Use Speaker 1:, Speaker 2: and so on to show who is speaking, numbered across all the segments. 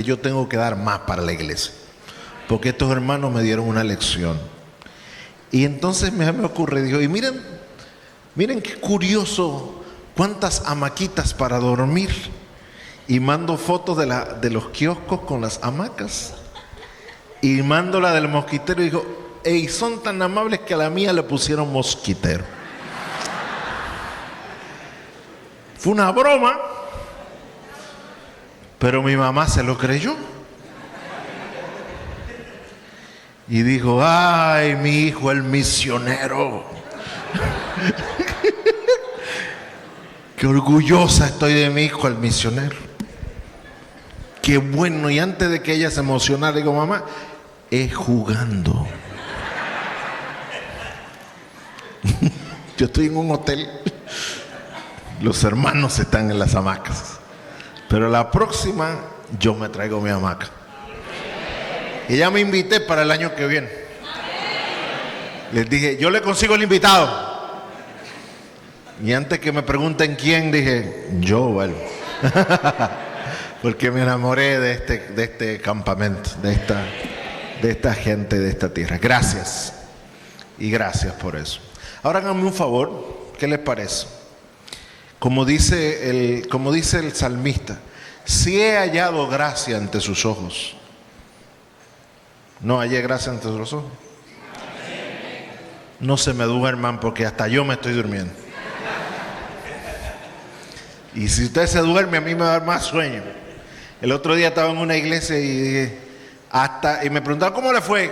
Speaker 1: yo tengo que dar más para la iglesia, porque estos hermanos me dieron una lección. Y entonces me ocurre, digo, y miren qué curioso, cuántas hamaquitas para dormir. Y mando fotos de los kioscos con las hamacas. Y mando la del mosquitero y digo, hey, son tan amables que a la mía le pusieron mosquitero. Fue una broma, pero mi mamá se lo creyó. Y dijo, ay, mi hijo el misionero. Qué orgullosa estoy de mi hijo el misionero. Qué bueno. Y antes de que ella se emocionara, digo, mamá, es jugando. Yo estoy en un hotel. Los hermanos están en las hamacas. Pero la próxima, yo me traigo mi hamaca. Y ya me invité para el año que viene. Les dije, yo le consigo el invitado. Y antes que me pregunten quién, dije, yo vuelvo. Porque me enamoré de este campamento, de esta gente, de esta tierra. Gracias. Y gracias por eso. Ahora háganme un favor, ¿qué les parece? Como dice el salmista, si he hallado gracia ante sus ojos. No hallé gracia ante sus ojos. No se me duerman porque hasta yo me estoy durmiendo. Y si usted se duerme, a mí me va a dar más sueño. El otro día estaba en una iglesia y dije, y me preguntaron, ¿cómo le fue?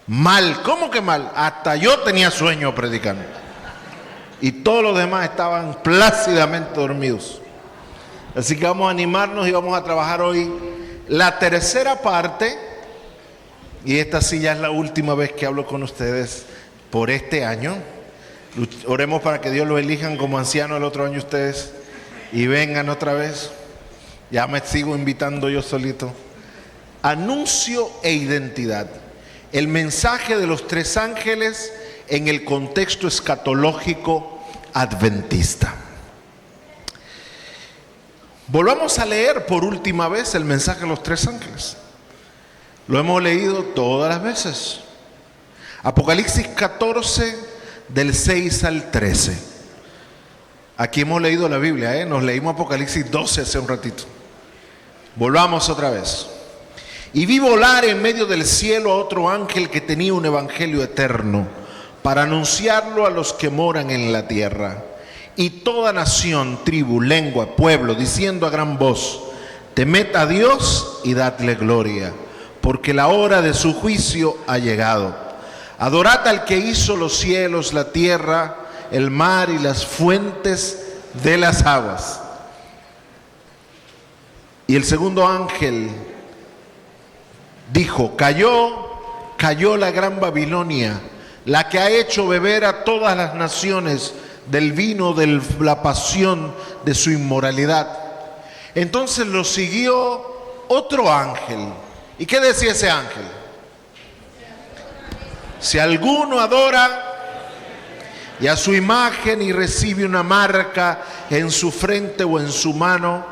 Speaker 1: Mal. ¿Cómo que mal? Hasta yo tenía sueño predicando. Y todos los demás estaban plácidamente dormidos. Así que vamos a animarnos y vamos a trabajar hoy la tercera parte. Y esta sí ya es la última vez que hablo con ustedes por este año. Oremos para que Dios los elijan como ancianos el otro año ustedes y vengan otra vez. Ya me sigo invitando yo solito. Anuncio e identidad. El mensaje de los tres ángeles en el contexto escatológico adventista. Volvamos a leer por última vez el mensaje de los tres ángeles. Lo hemos leído todas las veces. Apocalipsis 14, del 6 al 13. Aquí hemos leído la Biblia, nos leímos Apocalipsis 12 hace un ratito. Volvamos otra vez. Y vi volar en medio del cielo a otro ángel que tenía un evangelio eterno para anunciarlo a los que moran en la tierra y toda nación, tribu, lengua, pueblo, diciendo a gran voz: temed a Dios y dadle gloria, porque la hora de su juicio ha llegado. Adorad al que hizo los cielos, la tierra, el mar y las fuentes de las aguas. Y el segundo ángel dijo: cayó la gran Babilonia, la que ha hecho beber a todas las naciones del vino de la pasión de su inmoralidad. Entonces lo siguió otro ángel. ¿Y qué decía ese ángel? Si alguno adora y a su imagen y recibe una marca en su frente o en su mano,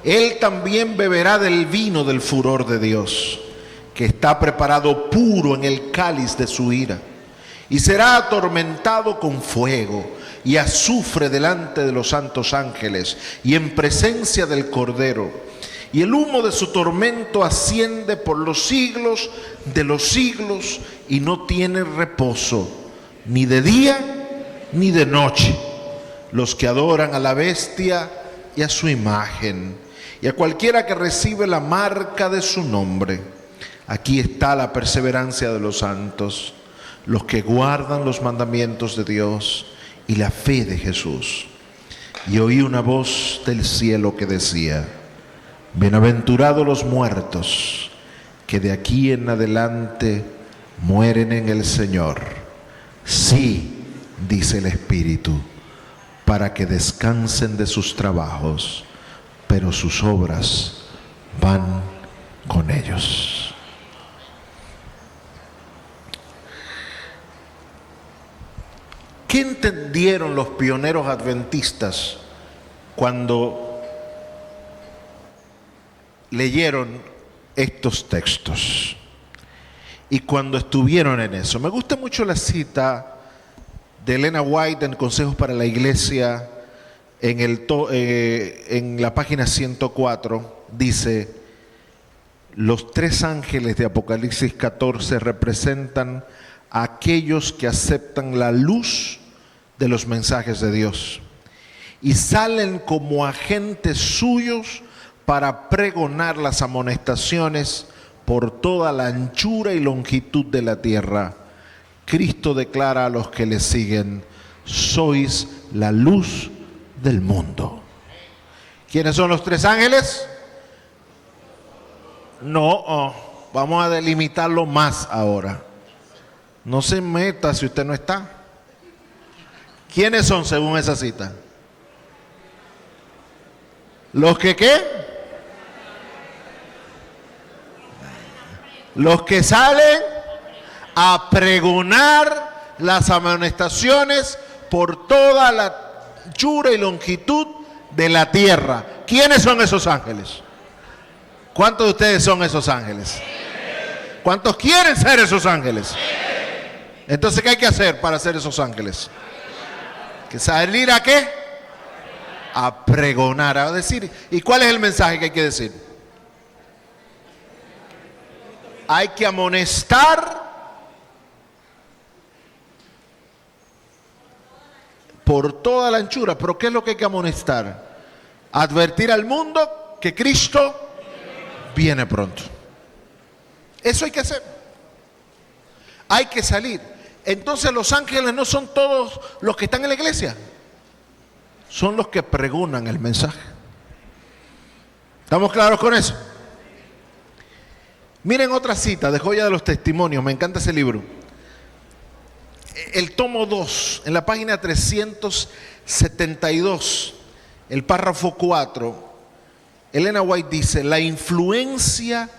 Speaker 1: él también beberá del vino del furor de Dios, que está preparado puro en el cáliz de su ira, y será atormentado con fuego y azufre delante de los santos ángeles y en presencia del Cordero. Y el humo de su tormento asciende por los siglos de los siglos y no tiene reposo, ni de día ni de noche, los que adoran a la bestia y a su imagen, y a cualquiera que recibe la marca de su nombre. Aquí está la perseverancia de los santos, los que guardan los mandamientos de Dios y la fe de Jesús. Y oí una voz del cielo que decía: bienaventurados los muertos que de aquí en adelante mueren en el Señor. Sí, dice el Espíritu, para que descansen de sus trabajos, pero sus obras van con ellos. ¿Qué entendieron los pioneros adventistas cuando leyeron estos textos. Y cuando estuvieron en eso, me gusta mucho la cita de Elena White en Consejos para la Iglesia, en la página 104, dice: los tres ángeles de Apocalipsis 14 representan a aquellos que aceptan la luz de los mensajes de Dios y salen como agentes suyos para pregonar las amonestaciones por toda la anchura y longitud de la tierra. Cristo declara a los que le siguen: sois la luz del mundo. ¿Quiénes son los tres ángeles? No, vamos a delimitarlo más ahora. No se meta si usted no está. ¿Quiénes son según esa cita? ¿Los que qué? Los que salen a pregonar las amonestaciones por toda la anchura y longitud de la tierra. ¿Quiénes son esos ángeles? ¿Cuántos de ustedes son esos ángeles? ¿Cuántos quieren ser esos ángeles? Entonces, ¿qué hay que hacer para ser esos ángeles? ¿Que salir a qué? A pregonar, a decir. ¿Y cuál es el mensaje que hay que decir? Hay que amonestar por toda la anchura. ¿Pero qué es lo que hay que amonestar? Advertir al mundo que Cristo viene pronto. Eso hay que hacer. Hay que salir. Entonces los ángeles no son todos los que están en la iglesia. Son los que pregonan el mensaje. ¿Estamos claros con eso? Miren otra cita de Joya de los Testimonios. Me encanta ese libro. El tomo 2, en la página 372, el párrafo 4. Elena White dice: la influencia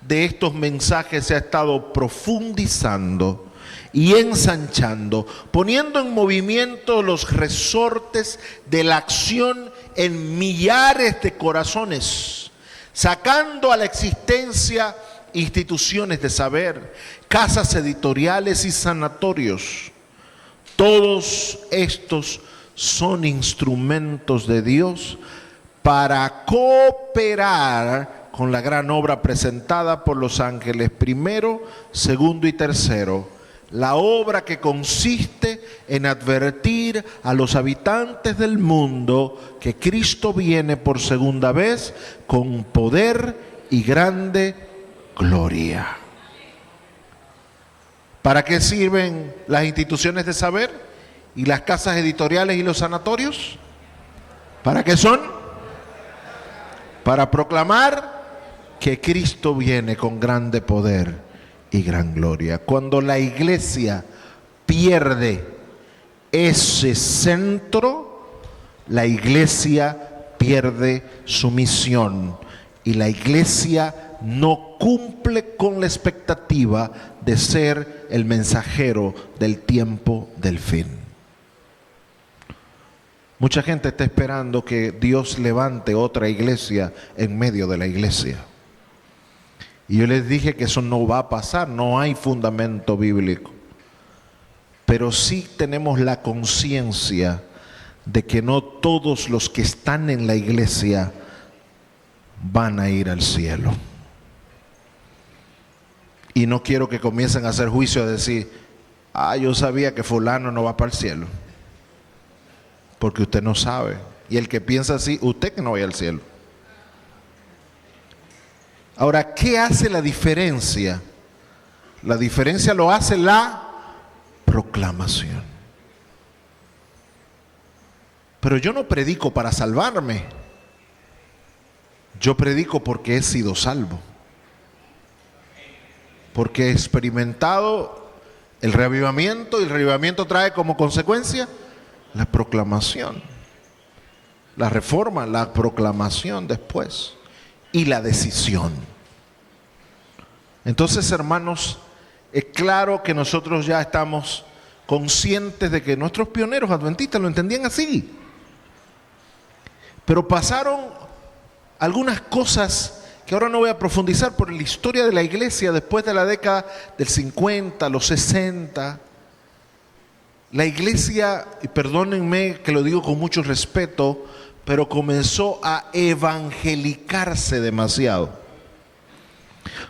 Speaker 1: de estos mensajes se ha estado profundizando y ensanchando, poniendo en movimiento los resortes de la acción en millares de corazones, sacando a la existencia instituciones de saber, casas editoriales y sanatorios. Todos estos son instrumentos de Dios para cooperar con la gran obra presentada por los ángeles primero, segundo y tercero, la obra que consiste en advertir a los habitantes del mundo que Cristo viene por segunda vez con poder y grande gloria. ¿Para qué sirven las instituciones de saber y las casas editoriales y los sanatorios? ¿Para qué son? Para proclamar que Cristo viene con grande poder y gran gloria. Cuando la iglesia pierde ese centro, la iglesia pierde su misión y la iglesia no cumple con la expectativa de ser el mensajero del tiempo del fin. Mucha gente está esperando que Dios levante otra iglesia en medio de la iglesia. Y yo les dije que eso no va a pasar, no hay fundamento bíblico. Pero sí tenemos la conciencia de que no todos los que están en la iglesia van a ir al cielo. Y no quiero que comiencen a hacer juicio de decir: yo sabía que fulano no va para el cielo. Porque usted no sabe. Y el que piensa así, usted que no vaya al cielo. Ahora, ¿qué hace la diferencia? La diferencia lo hace la proclamación. Pero yo no predico para salvarme. Yo predico porque he sido salvo. Porque he experimentado el reavivamiento, y el reavivamiento trae como consecuencia la proclamación, la reforma, la proclamación después y la decisión. Entonces, hermanos, es claro que nosotros ya estamos conscientes de que nuestros pioneros adventistas lo entendían así. Pero pasaron algunas cosas que ahora no voy a profundizar, por la historia de la iglesia después de la década del 50, los 60. La iglesia, y perdónenme que lo digo con mucho respeto, pero comenzó a evangelicarse demasiado.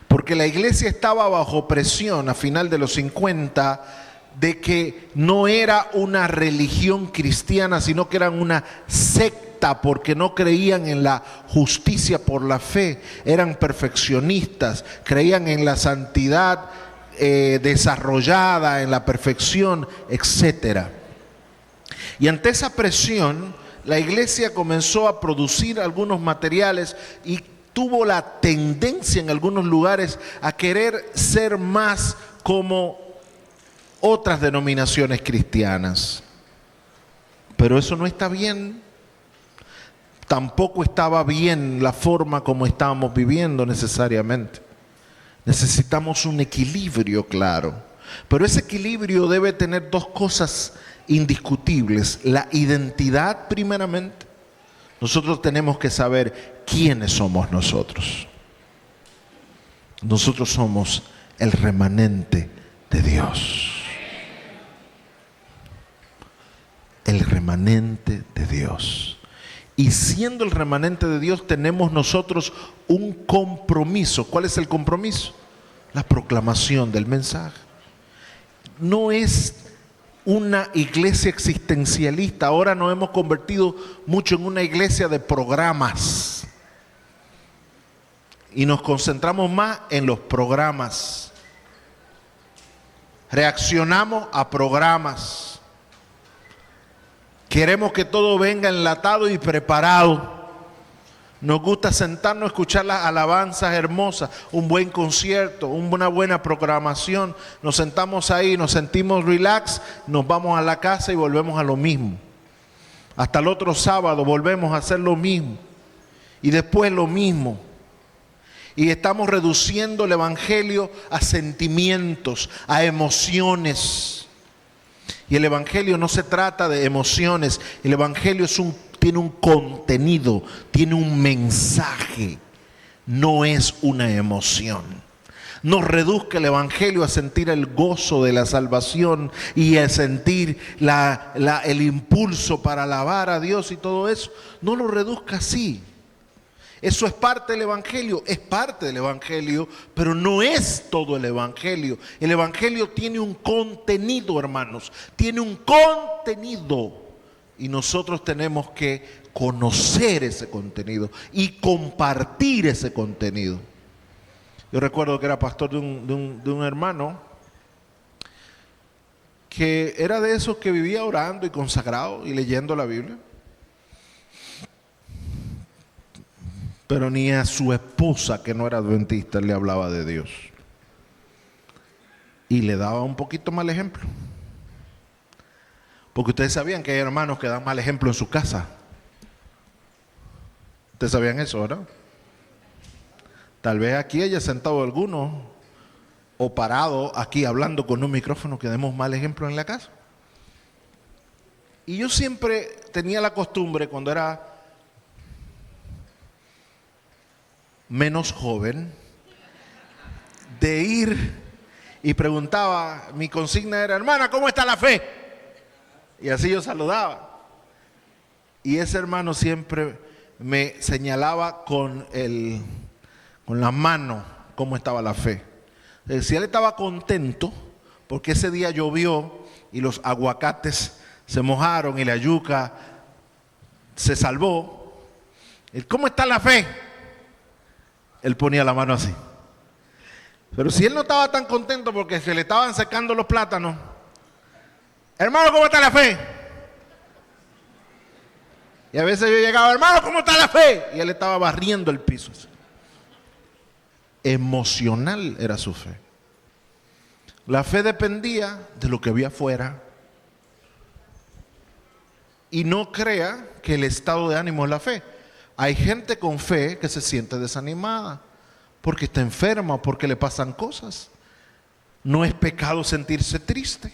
Speaker 1: Porque la iglesia estaba bajo presión a final de los 50 de que no era una religión cristiana, sino que eran una secta, porque no creían en la justicia por la fe, eran perfeccionistas, creían en la santidad desarrollada, en la perfección, etc. Y ante esa presión, la iglesia comenzó a producir algunos materiales y tuvo la tendencia en algunos lugares a querer ser más como otras denominaciones cristianas. Pero eso no está bien. Tampoco estaba bien la forma como estábamos viviendo necesariamente. Necesitamos un equilibrio, claro. Pero ese equilibrio debe tener dos cosas indiscutibles. La identidad, primeramente. Nosotros tenemos que saber quiénes somos nosotros. Nosotros somos el remanente de Dios. El remanente de Dios. Y siendo el remanente de Dios, tenemos nosotros un compromiso. ¿Cuál es el compromiso? La proclamación del mensaje. No es una iglesia existencialista. Ahora nos hemos convertido mucho en una iglesia de programas. Y nos concentramos más en los programas. Reaccionamos a programas. Queremos que todo venga enlatado y preparado. Nos gusta sentarnos a escuchar las alabanzas hermosas, un buen concierto, una buena programación. Nos sentamos ahí, nos sentimos relax, nos vamos a la casa y volvemos a lo mismo. Hasta el otro sábado volvemos a hacer lo mismo. Y después lo mismo. Y estamos reduciendo el evangelio a sentimientos, a emociones. Y el evangelio no se trata de emociones. El evangelio tiene un contenido, tiene un mensaje. No es una emoción. No reduzca el evangelio a sentir el gozo de la salvación y a sentir el impulso para alabar a Dios y todo eso. No lo reduzca así. Eso es parte del evangelio, pero no es todo el evangelio. El evangelio tiene un contenido, hermanos, tiene un contenido. Y nosotros tenemos que conocer ese contenido y compartir ese contenido. Yo recuerdo que era pastor de un hermano que era de esos que vivía orando y consagrado y leyendo la Biblia. Pero ni a su esposa, que no era adventista, le hablaba de Dios. Y le daba un poquito mal ejemplo. Porque ustedes sabían que hay hermanos que dan mal ejemplo en su casa. Ustedes sabían eso, ¿verdad? Tal vez aquí haya sentado alguno o parado aquí hablando con un micrófono que demos mal ejemplo en la casa. Y yo siempre tenía la costumbre, cuando era menos joven, de ir y preguntaba, mi consigna era: hermana, ¿cómo está la fe? Y así yo saludaba. Y ese hermano siempre me señalaba con la mano cómo estaba la fe. Si él estaba contento, porque ese día llovió y los aguacates se mojaron y la yuca se salvó. ¿Cómo está la fe? Él ponía la mano así. Pero si él no estaba tan contento porque se le estaban secando los plátanos: hermano, ¿cómo está la fe? Y a veces yo llegaba: hermano, ¿cómo está la fe? Y él estaba barriendo el piso. Emocional era su fe. La fe dependía de lo que había afuera. Y no crea que el estado de ánimo es la fe. Hay gente con fe que se siente desanimada porque está enferma, porque le pasan cosas. No es pecado sentirse triste.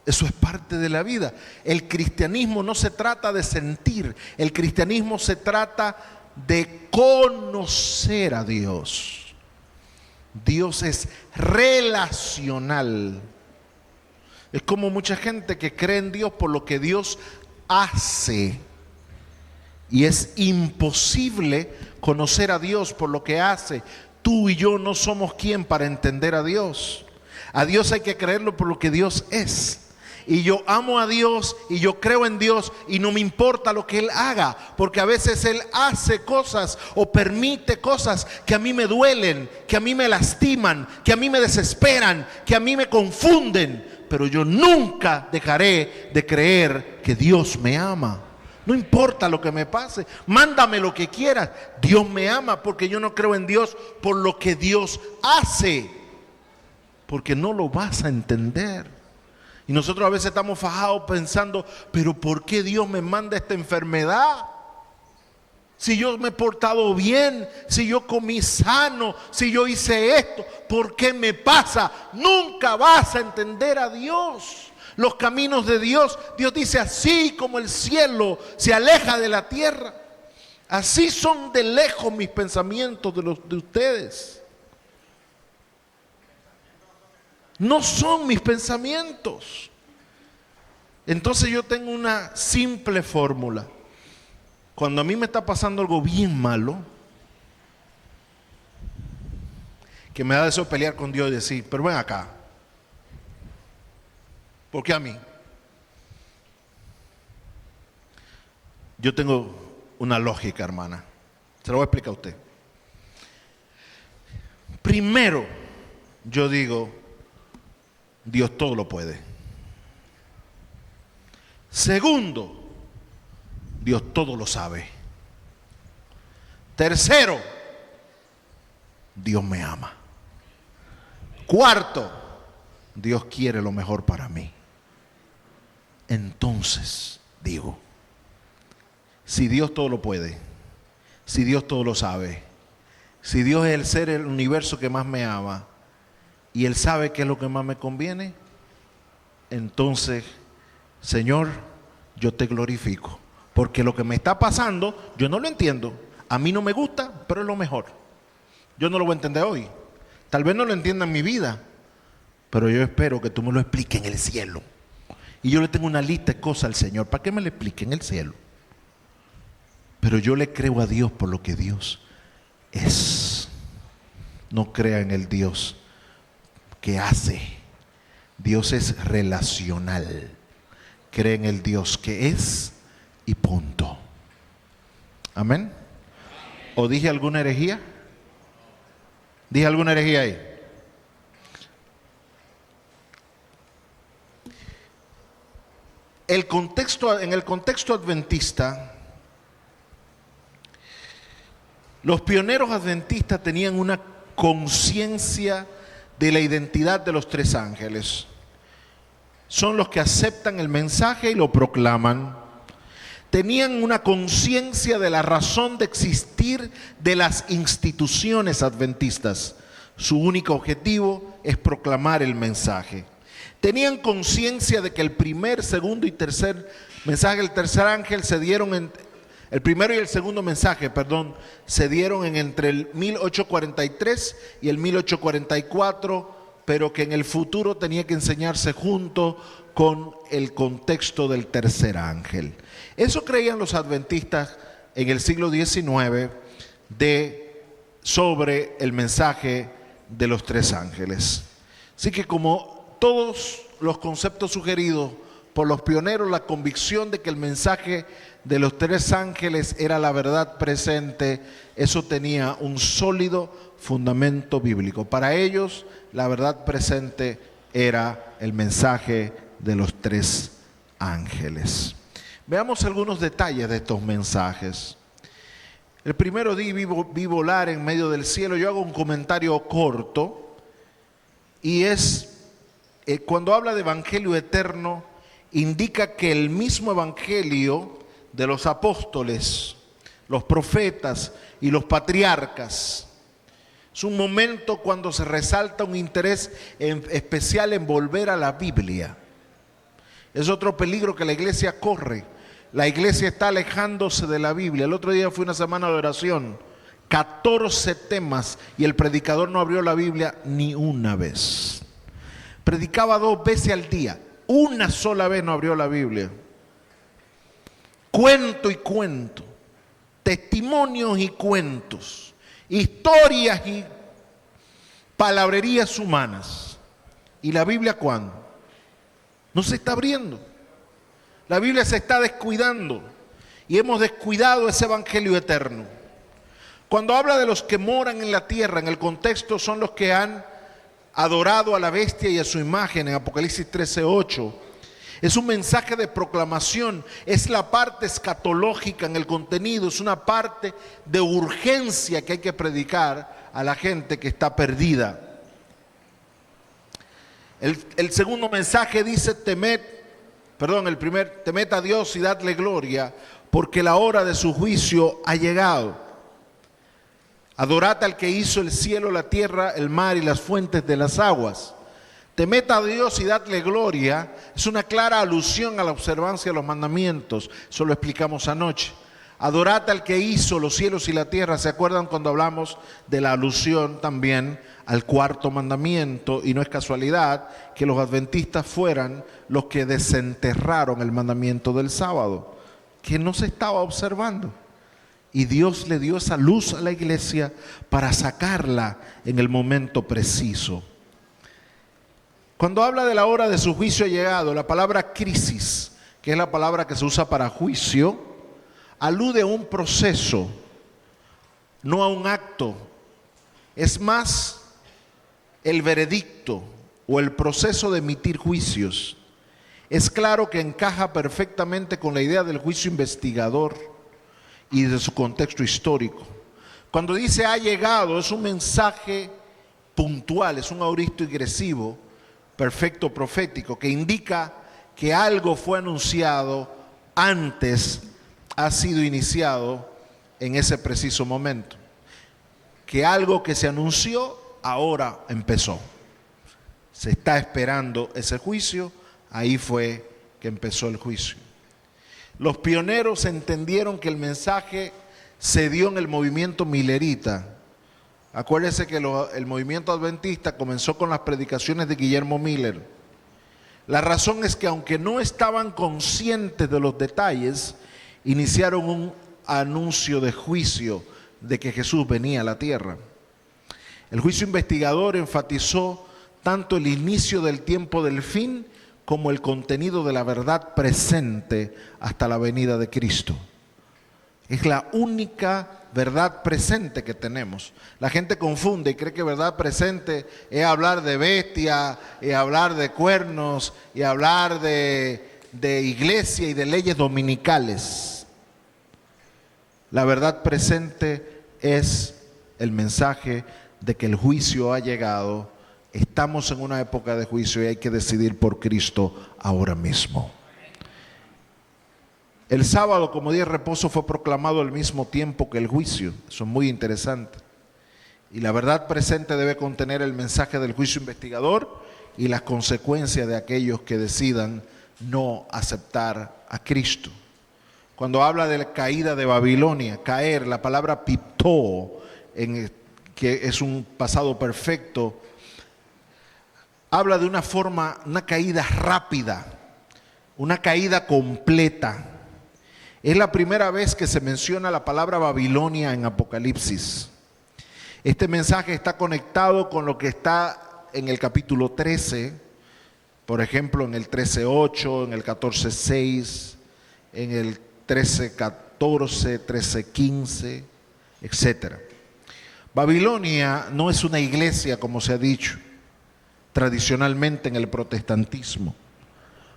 Speaker 1: Eso es parte de la vida. El cristianismo no se trata de sentir. El cristianismo se trata de conocer a Dios. Dios es relacional. Es como mucha gente que cree en Dios por lo que Dios hace. Y es imposible conocer a Dios por lo que hace. Tú y yo no somos quien para entender a Dios. A Dios hay que creerlo por lo que Dios es. Y yo amo a Dios y yo creo en Dios y no me importa lo que Él haga, porque a veces Él hace cosas o permite cosas que a mí me duelen, que a mí me lastiman, que a mí me desesperan, que a mí me confunden. Pero yo nunca dejaré de creer que Dios me ama. No importa lo que me pase, mándame lo que quieras. Dios me ama, porque yo no creo en Dios por lo que Dios hace, porque no lo vas a entender. Y nosotros a veces estamos fajados pensando, pero ¿por qué Dios me manda esta enfermedad? Si yo me he portado bien, si yo comí sano, si yo hice esto, ¿por qué me pasa? Nunca vas a entender a Dios. Los caminos de Dios, Dios dice, así como el cielo se aleja de la tierra, así son de lejos mis pensamientos de ustedes. No son mis pensamientos. Entonces yo tengo una simple fórmula. Cuando a mí me está pasando algo bien malo, que me da deseo pelear con Dios y decir, pero ven acá, ¿por qué a mí? Yo tengo una lógica, hermana. Se lo voy a explicar a usted. Primero, yo digo, Dios todo lo puede. Segundo, Dios todo lo sabe. Tercero, Dios me ama. Cuarto, Dios quiere lo mejor para mí. Entonces digo, si Dios todo lo puede, si Dios todo lo sabe, si Dios es el ser del universo que más me ama, y Él sabe qué es lo que más me conviene, entonces, Señor, yo te glorifico, porque lo que me está pasando, yo no lo entiendo, a mí no me gusta, pero es lo mejor. Yo no lo voy a entender hoy, tal vez no lo entienda en mi vida, pero yo espero que tú me lo expliques en el cielo. Y yo le tengo una lista de cosas al Señor, para que me lo explique en el cielo. Pero yo le creo a Dios por lo que Dios es. No crea en el Dios que hace. Dios es relacional. Cree en el Dios que es y punto. Amén. ¿O dije alguna herejía? ¿Dije alguna herejía ahí? En el contexto adventista, los pioneros adventistas tenían una conciencia de la identidad de los tres ángeles. Son los que aceptan el mensaje y lo proclaman. Tenían una conciencia de la razón de existir de las instituciones adventistas. Su único objetivo es proclamar el mensaje. Tenían conciencia de que el primer, segundo y tercer mensaje, el tercer ángel se dieron el primero y el segundo mensaje, se dieron entre el 1843 y el 1844, pero que en el futuro tenía que enseñarse junto con el contexto del tercer ángel. Eso creían los adventistas en el siglo XIX sobre el mensaje de los tres ángeles. Así que como todos los conceptos sugeridos por los pioneros, la convicción de que el mensaje de los tres ángeles era la verdad presente, eso tenía un sólido fundamento bíblico. Para ellos, la verdad presente era el mensaje de los tres ángeles. Veamos algunos detalles de estos mensajes. El primero día vi volar en medio del cielo. Yo hago un comentario corto y es cuando habla de evangelio eterno, indica que el mismo evangelio de los apóstoles, los profetas y los patriarcas, es un momento cuando se resalta un interés especial en volver a la Biblia. Es otro peligro que la iglesia corre, la iglesia está alejándose de la Biblia. El otro día fue una semana de oración, 14 temas, y el predicador no abrió la Biblia ni una vez. Predicaba 2 veces al día, una sola vez no abrió la Biblia. Cuento y cuento, testimonios y cuentos, historias y palabrerías humanas. ¿Y la Biblia cuándo? No se está abriendo. La Biblia se está descuidando y hemos descuidado ese evangelio eterno. Cuando habla de los que moran en la tierra, en el contexto son los que han adorado a la bestia y a su imagen en Apocalipsis 13:8. Es un mensaje de proclamación, es la parte escatológica en el contenido, es una parte de urgencia que hay que predicar a la gente que está perdida. El segundo mensaje dice temed a Dios y dadle gloria, porque la hora de su juicio ha llegado. Adorad al que hizo el cielo, la tierra, el mar y las fuentes de las aguas. Temed a Dios y dadle gloria es una clara alusión a la observancia de los mandamientos. Eso lo explicamos anoche. Adorad al que hizo los cielos y la tierra. ¿Se acuerdan cuando hablamos de la alusión también al 4.º mandamiento? Y no es casualidad que los adventistas fueran los que desenterraron el mandamiento del sábado, que no se estaba observando. Y Dios le dio esa luz a la iglesia para sacarla en el momento preciso. Cuando habla de la hora de su juicio ha llegado, la palabra crisis, que es la palabra que se usa para juicio, alude a un proceso, no a un acto. Es más el veredicto o el proceso de emitir juicios. Es claro que encaja perfectamente con la idea del juicio investigador y de su contexto histórico. Cuando dice ha llegado, es un mensaje puntual, es un auristo agresivo, perfecto profético, que indica que algo fue anunciado antes, ha sido iniciado en ese preciso momento. Que algo que se anunció ahora empezó. Se está esperando ese juicio, ahí fue que empezó el juicio. Los pioneros entendieron que el mensaje se dio en el movimiento millerita. Acuérdense que el movimiento adventista comenzó con las predicaciones de Guillermo Miller. La razón es que aunque no estaban conscientes de los detalles, iniciaron un anuncio de juicio de que Jesús venía a la tierra. El juicio investigador enfatizó tanto el inicio del tiempo del fin como el contenido de la verdad presente hasta la venida de Cristo. Es la única verdad presente que tenemos. La gente confunde y cree que verdad presente es hablar de bestia, es hablar de cuernos, y hablar de iglesia y de leyes dominicales. La verdad presente es el mensaje de que el juicio ha llegado. Estamos en una época de juicio y hay que decidir por Cristo ahora mismo. El sábado como día de reposo fue proclamado al mismo tiempo que el juicio. Eso es muy interesante. Y la verdad presente debe contener el mensaje del juicio investigador y las consecuencias de aquellos que decidan no aceptar a Cristo. Cuando habla de la caída de Babilonia, caer, la palabra piptó, que es un pasado perfecto, habla de una caída rápida, una caída completa. Es la primera vez que se menciona la palabra Babilonia en Apocalipsis. Este mensaje está conectado con lo que está en el capítulo 13, por ejemplo, en el 13:8, en el 14:6, en el 13:14, 13:15, etc. Babilonia no es una iglesia, como se ha dicho tradicionalmente en el protestantismo.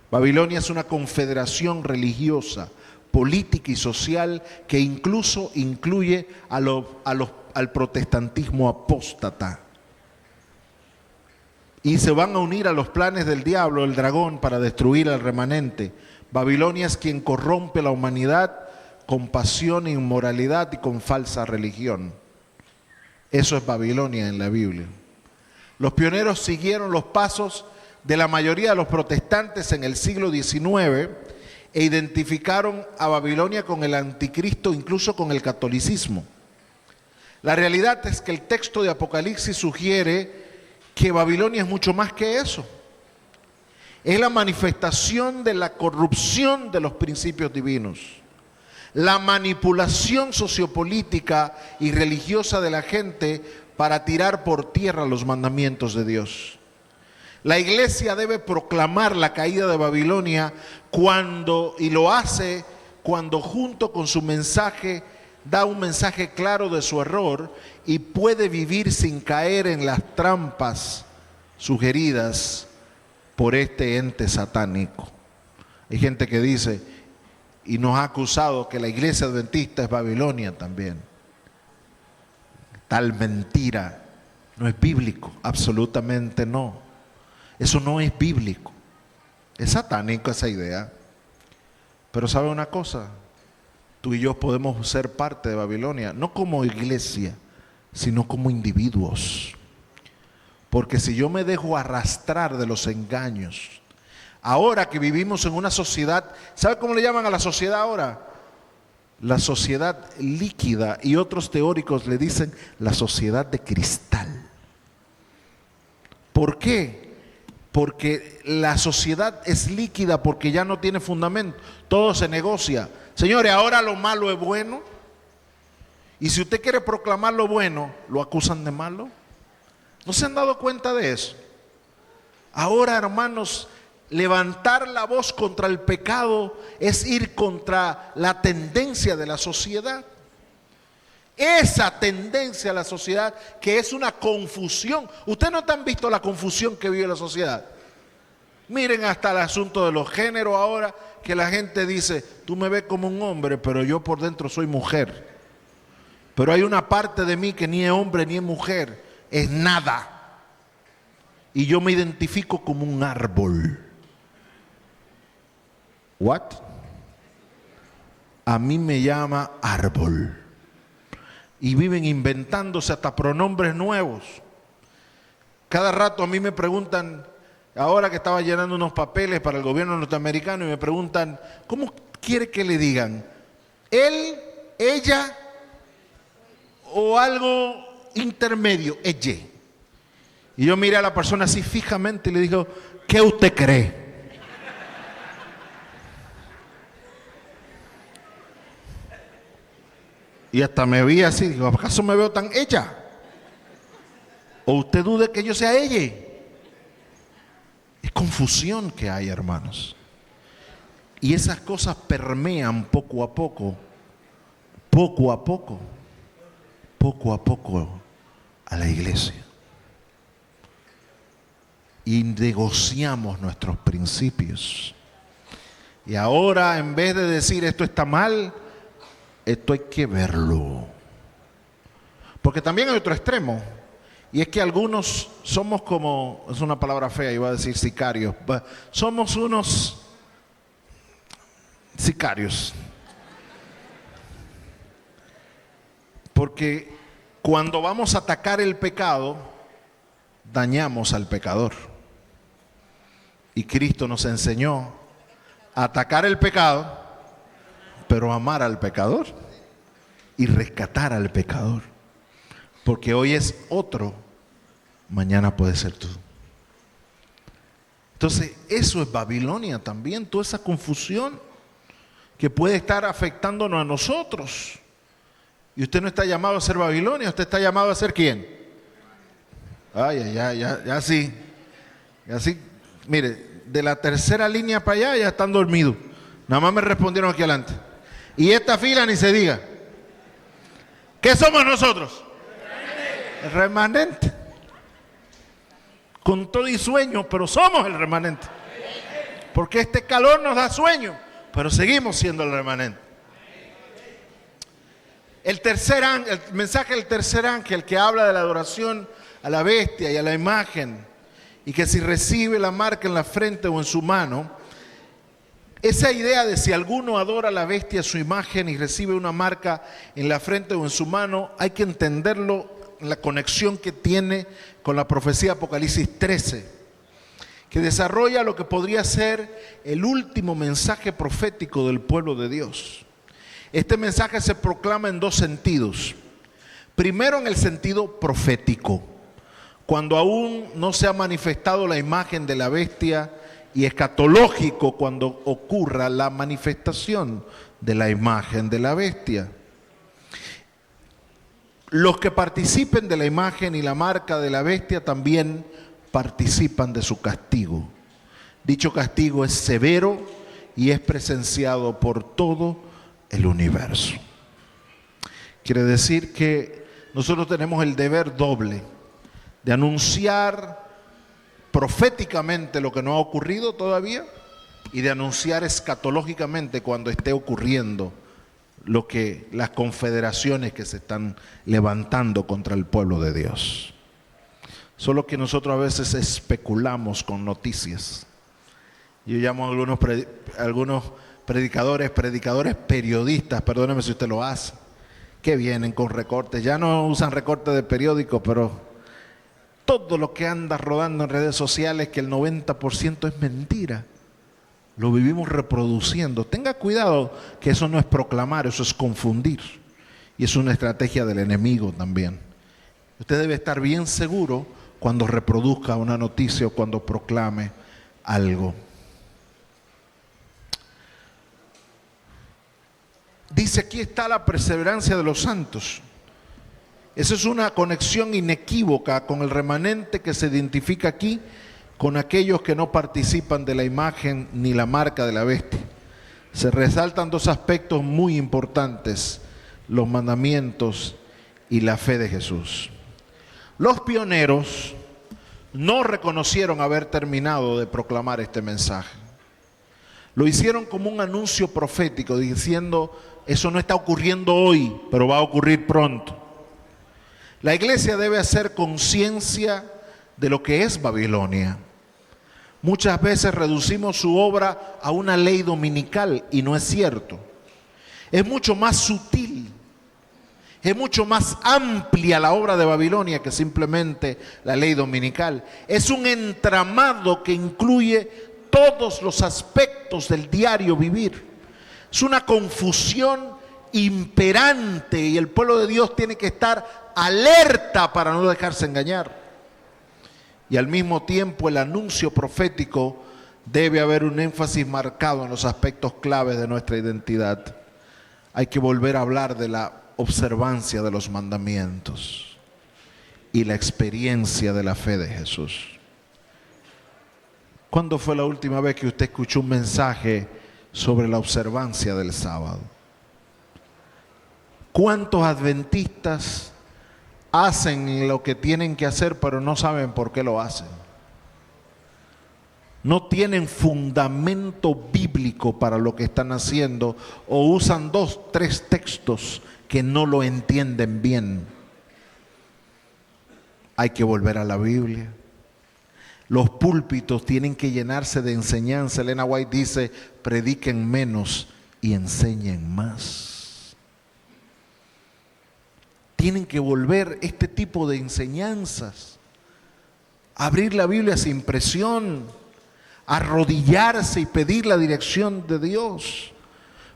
Speaker 1: Babilonia es una confederación religiosa, política y social que incluso incluye al protestantismo apóstata. Y se van a unir a los planes del diablo, el dragón, para destruir al remanente. Babilonia es quien corrompe la humanidad con pasión e inmoralidad y con falsa religión. Eso es Babilonia en la Biblia. Los pioneros siguieron los pasos de la mayoría de los protestantes en el siglo XIX e identificaron a Babilonia con el anticristo, incluso con el catolicismo. La realidad es que el texto de Apocalipsis sugiere que Babilonia es mucho más que eso. Es la manifestación de la corrupción de los principios divinos, la manipulación sociopolítica y religiosa de la gente para tirar por tierra los mandamientos de Dios. La iglesia debe proclamar la caída de Babilonia y lo hace cuando junto con su mensaje da un mensaje claro de su error y puede vivir sin caer en las trampas sugeridas por este ente satánico. Hay gente que dice y nos ha acusado que la iglesia adventista es Babilonia también. Tal mentira no es bíblico, absolutamente no. Eso no es bíblico. Es satánico esa idea. Pero ¿sabe una cosa? Tú y yo podemos ser parte de Babilonia, no como iglesia, sino como individuos. Porque si yo me dejo arrastrar de los engaños, ahora que vivimos en una sociedad, ¿sabe cómo le llaman a la sociedad ahora? La sociedad líquida, y otros teóricos le dicen la sociedad de cristal. ¿Por qué? Porque la sociedad es líquida, porque ya no tiene fundamento, todo se negocia. Señores, ahora lo malo es bueno, y si usted quiere proclamar lo bueno, lo acusan de malo. ¿No se han dado cuenta de eso? Ahora, hermanos, levantar la voz contra el pecado es ir contra la tendencia de la sociedad. Esa tendencia de la sociedad que es una confusión. ¿Ustedes no han visto la confusión que vive la sociedad? Miren hasta el asunto de los géneros ahora, que la gente dice, tú me ves como un hombre, pero yo por dentro soy mujer. Pero hay una parte de mí que ni es hombre ni es mujer, es nada. Y yo me identifico como un árbol. ¿What? A mí me llama árbol. Y viven inventándose hasta pronombres nuevos. Cada rato a mí me preguntan, ahora que estaba llenando unos papeles para el gobierno norteamericano, y me preguntan, ¿cómo quiere que le digan? ¿Él, ella o algo intermedio? Ella. Y yo miré a la persona así fijamente y le digo, ¿qué usted cree? Y hasta me vi así, digo, ¿acaso me veo tan ella? ¿O usted duda que yo sea ella? Es confusión que hay, hermanos. Y esas cosas permean poco a poco a la iglesia. Y negociamos nuestros principios. Y ahora, en vez de decir esto está mal, esto hay que verlo. Porque también hay otro extremo. Y es que algunos somos como, es una palabra fea, iba a decir sicarios. Somos unos sicarios. Porque cuando vamos a atacar el pecado, dañamos al pecador. Y Cristo nos enseñó a atacar el pecado, pero amar al pecador y rescatar al pecador. Porque hoy es otro, mañana puede ser tú. Entonces, eso es Babilonia también, toda esa confusión que puede estar afectándonos a nosotros. Y usted no está llamado a ser Babilonia, usted está llamado a ser ¿quién? Ya sí. Mire, de la tercera línea para allá ya están dormidos. Nada más me respondieron aquí adelante. Y esta fila ni se diga. ¿Qué somos nosotros? El remanente. Con todo y sueño, pero somos el remanente. Porque este calor nos da sueño, pero seguimos siendo el remanente. El mensaje del tercer ángel que habla de la adoración a la bestia y a la imagen, y que si recibe la marca en la frente o en su mano, esa idea de si alguno adora a la bestia, su imagen, y recibe una marca en la frente o en su mano, hay que entenderlo en la conexión que tiene con la profecía de Apocalipsis 13. que desarrolla lo que podría ser el último mensaje profético del pueblo de Dios. Este mensaje se proclama en dos sentidos. Primero, en el sentido profético, cuando aún no se ha manifestado la imagen de la bestia, y escatológico, cuando ocurra la manifestación de la imagen de la bestia. Los que participen de la imagen y la marca de la bestia también participan de su castigo. Dicho castigo es severo y es presenciado por todo el universo. Quiere decir que nosotros tenemos el deber doble de anunciar proféticamente lo que no ha ocurrido todavía y de anunciar escatológicamente cuando esté ocurriendo las confederaciones que se están levantando contra el pueblo de Dios. Solo que nosotros a veces especulamos con noticias. Yo llamo a algunos predicadores periodistas, perdóneme si usted lo hace, que vienen con recortes. Ya no usan recortes de periódico, pero todo lo que anda rodando en redes sociales, que el 90% es mentira, lo vivimos reproduciendo. Tenga cuidado, que eso no es proclamar, eso es confundir. Y es una estrategia del enemigo también. Usted debe estar bien seguro cuando reproduzca una noticia o cuando proclame algo. Dice, aquí está la perseverancia de los santos. Esa es una conexión inequívoca con el remanente que se identifica aquí con aquellos que no participan de la imagen ni la marca de la bestia. Se resaltan dos aspectos muy importantes: los mandamientos y la fe de Jesús. Los pioneros no reconocieron haber terminado de proclamar este mensaje. Lo hicieron como un anuncio profético, diciendo, eso no está ocurriendo hoy, pero va a ocurrir pronto. La iglesia debe hacer conciencia de lo que es Babilonia. Muchas veces reducimos su obra a una ley dominical y no es cierto. Es mucho más sutil, es mucho más amplia la obra de Babilonia que simplemente la ley dominical. Es un entramado que incluye todos los aspectos del diario vivir. Es una confusión imperante y el pueblo de Dios tiene que estar alerta para no dejarse engañar. Y al mismo tiempo el anuncio profético debe haber un énfasis marcado en los aspectos claves de nuestra identidad. Hay que volver a hablar de la observancia de los mandamientos y la experiencia de la fe de Jesús. ¿Cuándo fue la última vez que usted escuchó un mensaje sobre la observancia del sábado? ¿Cuántos adventistas hacen lo que tienen que hacer pero no saben por qué lo hacen? No tienen fundamento bíblico para lo que están haciendo o usan 2, 3 textos que no lo entienden bien. Hay que volver a la Biblia. Los púlpitos tienen que llenarse de enseñanza. Elena White dice, prediquen menos y enseñen más. Tienen que volver este tipo de enseñanzas. Abrir la Biblia sin presión, arrodillarse y pedir la dirección de Dios.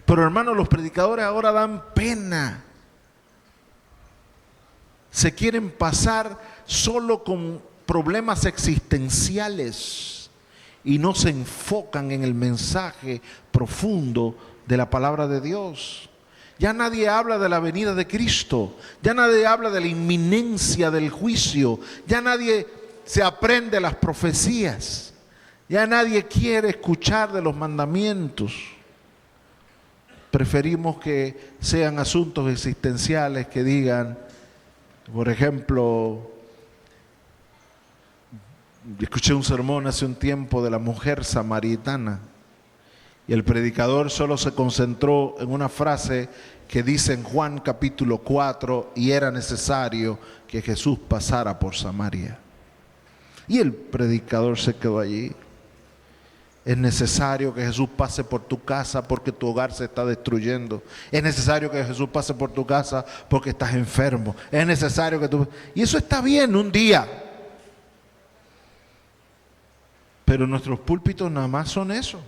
Speaker 1: Pero hermanos, los predicadores ahora dan pena. Se quieren pasar solo con problemas existenciales y no se enfocan en el mensaje profundo de la palabra de Dios. Ya nadie habla de la venida de Cristo, ya nadie habla de la inminencia del juicio, ya nadie se aprende las profecías, ya nadie quiere escuchar de los mandamientos. Preferimos que sean asuntos existenciales que digan, por ejemplo, escuché un sermón hace un tiempo de la mujer samaritana y el predicador solo se concentró en una frase que dice en Juan capítulo 4, y era necesario que Jesús pasara por Samaria. Y el predicador se quedó allí. Es necesario que Jesús pase por tu casa porque tu hogar se está destruyendo. Es necesario que Jesús pase por tu casa porque estás enfermo. Es necesario que tú... Y eso está bien un día. Pero nuestros púlpitos nada más son eso.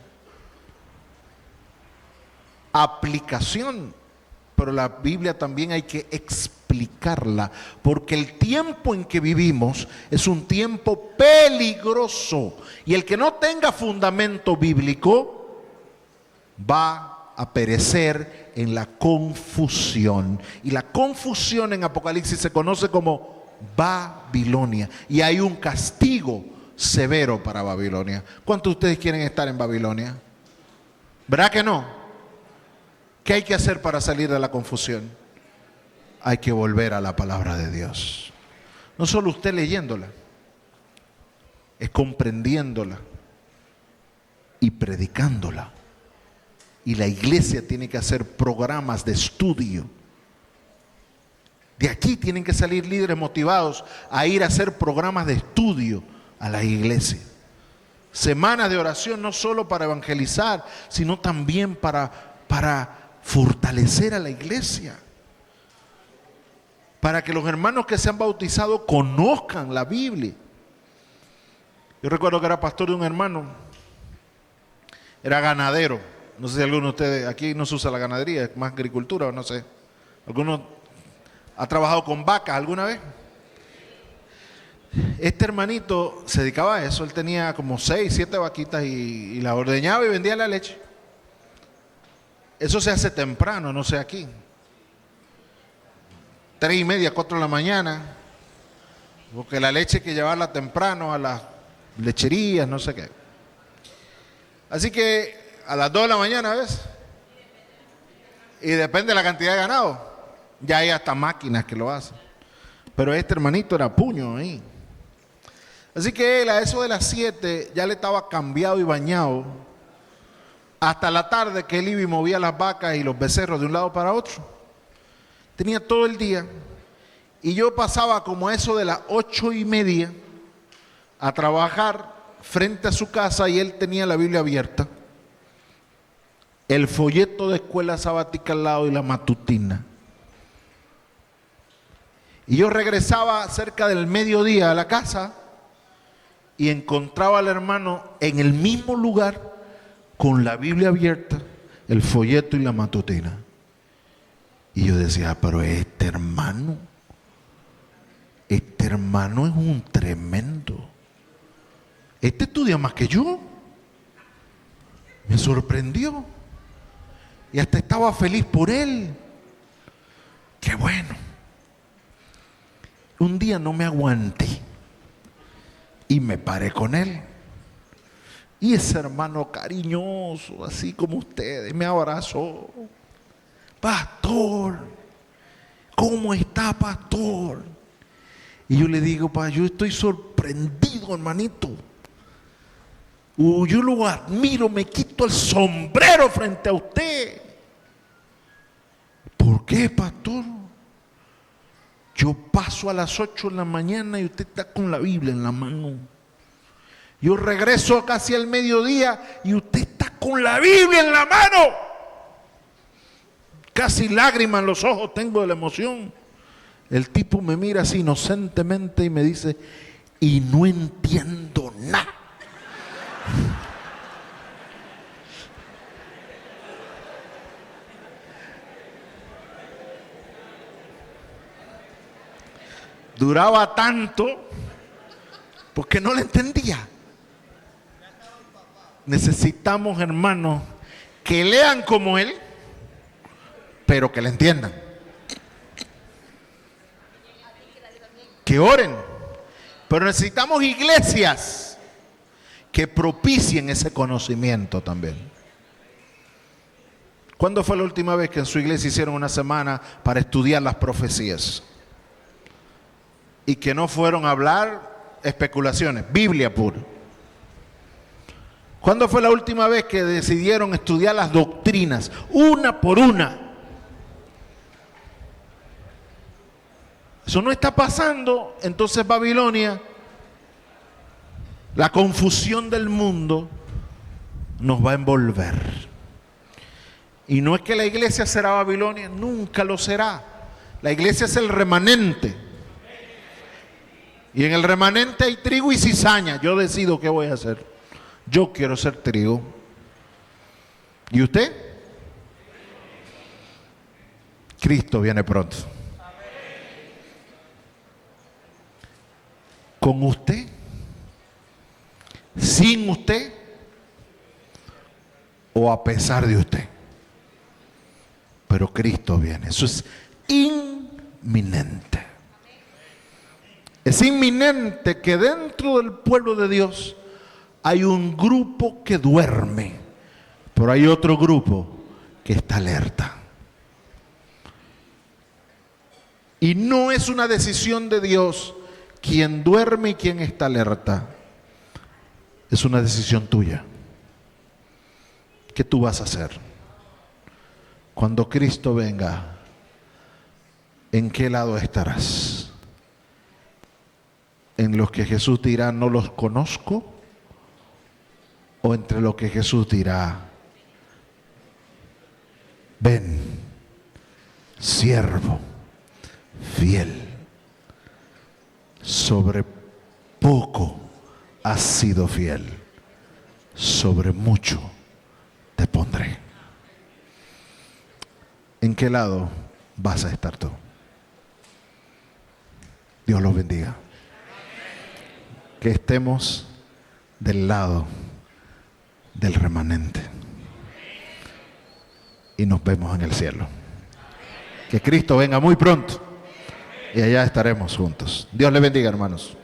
Speaker 1: Aplicación. Pero la Biblia también hay que explicarla, porque el tiempo en que vivimos es un tiempo peligroso. Y el que no tenga fundamento bíblico va a perecer en la confusión. Y la confusión en Apocalipsis se conoce como Babilonia. Y hay un castigo severo para Babilonia. ¿Cuántos de ustedes quieren estar en Babilonia? ¿Verdad que no? ¿Qué hay que hacer para salir de la confusión? Hay que volver a la palabra de Dios. No solo usted leyéndola, es comprendiéndola y predicándola. Y la iglesia tiene que hacer programas de estudio. De aquí tienen que salir líderes motivados a ir a hacer programas de estudio a la iglesia. Semanas de oración no solo para evangelizar, sino también para fortalecer a la iglesia. Para que los hermanos que se han bautizado conozcan la Biblia. Yo recuerdo que era pastor de un hermano, era ganadero. No sé si alguno de ustedes, aquí no se usa la ganadería, es más agricultura o no sé. ¿Alguno ha trabajado con vacas alguna vez? Este hermanito se dedicaba a eso. Él tenía como 6, 7 vaquitas y las ordeñaba y vendía la leche. Eso se hace temprano, no sé aquí. 3:30, 4 de la mañana. Porque la leche hay que llevarla temprano a las lecherías, no sé qué. Así que a las 2 de la mañana, ¿ves? Y depende de la cantidad de ganado. Ya hay hasta máquinas que lo hacen. Pero este hermanito era puño ahí. Así que él a eso de las 7 ya le estaba cambiado y bañado. Hasta la tarde que él iba y movía las vacas y los becerros de un lado para otro. Tenía todo el día. Y yo pasaba como a eso de las 8:30 a trabajar frente a su casa y él tenía la Biblia abierta. El folleto de escuela sabática al lado y la matutina. Y yo regresaba cerca del mediodía a la casa y encontraba al hermano en el mismo lugar con la Biblia abierta, el folleto y la matutina. Y yo decía, pero este hermano es un tremendo. Este estudia más que yo. Me sorprendió. Y hasta estaba feliz por él. Qué bueno. Un día no me aguanté y me paré con él. Y ese hermano cariñoso, así como ustedes, me abrazó. Pastor, ¿cómo está, pastor? Y yo le digo, yo estoy sorprendido, hermanito. Yo lo admiro, me quito el sombrero frente a usted. ¿Por qué, pastor? Yo paso a las 8 de la mañana y usted está con la Biblia en la mano. Yo regreso casi al mediodía y usted está con la Biblia en la mano. Casi lágrimas en los ojos tengo de la emoción. El tipo me mira así inocentemente y me dice, y no entiendo nada. Duraba tanto porque no le entendía. Necesitamos, hermanos, que lean como él, pero que le entiendan. Que oren. Pero necesitamos iglesias que propicien ese conocimiento también. ¿Cuándo fue la última vez que en su iglesia hicieron una semana para estudiar las profecías? Y que no fueron a hablar especulaciones, Biblia pura. ¿Cuándo fue la última vez que decidieron estudiar las doctrinas, una por una? Eso no está pasando. Entonces Babilonia, la confusión del mundo, nos va a envolver. Y no es que la iglesia será Babilonia, nunca lo será. La iglesia es el remanente. Y en el remanente hay trigo y cizaña. Yo decido qué voy a hacer. Yo quiero ser trigo. ¿Y usted? Cristo viene pronto. ¿Con usted? ¿Sin usted? ¿O a pesar de usted? Pero Cristo viene. Eso es inminente. Es inminente que dentro del pueblo de Dios hay un grupo que duerme, pero hay otro grupo que está alerta. Y no es una decisión de Dios quién duerme y quién está alerta. Es una decisión tuya. ¿Qué tú vas a hacer? Cuando Cristo venga, ¿en qué lado estarás? ¿En los que Jesús dirá no los conozco? ¿O entre los que Jesús dirá ven, siervo fiel, sobre poco has sido fiel, sobre mucho te pondré? ¿En qué lado vas a estar tú? Dios los bendiga. Que estemos del lado del remanente. Y nos vemos en el cielo. Que Cristo venga muy pronto. Y allá estaremos juntos. Dios les bendiga, hermanos.